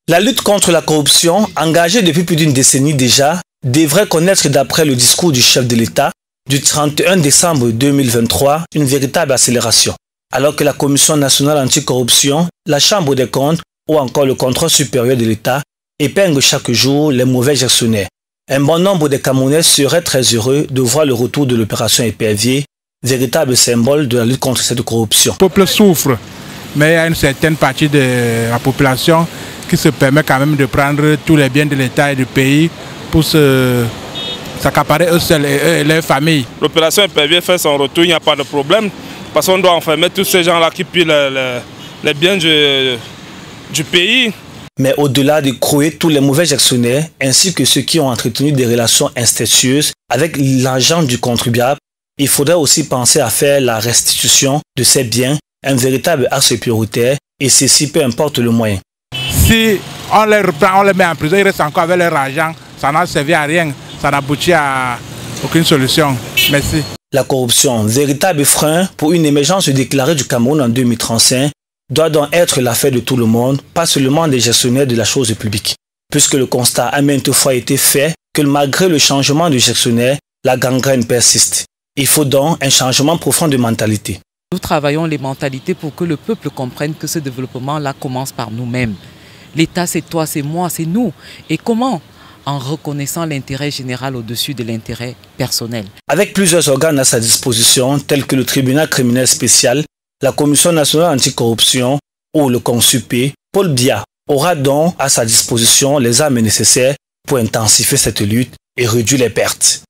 La lutte contre la corruption, engagée depuis plus d'une décennie déjà, devrait connaître, d'après le discours du chef de l'État du 31 décembre 2023, une véritable accélération. Alors que la Commission nationale anticorruption, la Chambre des comptes ou encore le contrôle supérieur de l'État épinglent chaque jour les mauvais gestionnaires. Un bon nombre de Camerounais seraient très heureux de voir le retour de l'opération Épervier, véritable symbole de la lutte contre cette corruption. Le peuple souffre, mais il y a une certaine partie de la population qui se permet quand même de prendre tous les biens de l'État et du pays pour s'accaparer eux seuls et leurs familles. L'opération Épervier fait son retour, il n'y a pas de problème, parce qu'on doit enfermer tous ces gens-là qui pillent les biens du pays. Mais au-delà de crouer tous les mauvais gestionnaires, ainsi que ceux qui ont entretenu des relations incestueuses avec l'argent du contribuable, il faudrait aussi penser à faire la restitution de ces biens, un véritable axe prioritaire, et ceci peu importe le moyen. Si on les reprend, on les met en prison, ils restent encore avec leur argent, ça n'a servi à rien, ça n'aboutit à aucune solution. Merci. La corruption, véritable frein pour une émergence déclarée du Cameroun en 2035, doit donc être l'affaire de tout le monde, pas seulement des gestionnaires de la chose publique. Puisque le constat a maintes fois été fait que malgré le changement de gestionnaire, la gangrène persiste. Il faut donc un changement profond de mentalité. Nous travaillons les mentalités pour que le peuple comprenne que ce développement-là commence par nous-mêmes. L'État, c'est toi, c'est moi, c'est nous. Et comment? En reconnaissant l'intérêt général au-dessus de l'intérêt personnel. Avec plusieurs organes à sa disposition, tels que le tribunal criminel spécial, la Commission nationale anticorruption ou le CONSUP, Paul Biya aura donc à sa disposition les armes nécessaires pour intensifier cette lutte et réduire les pertes.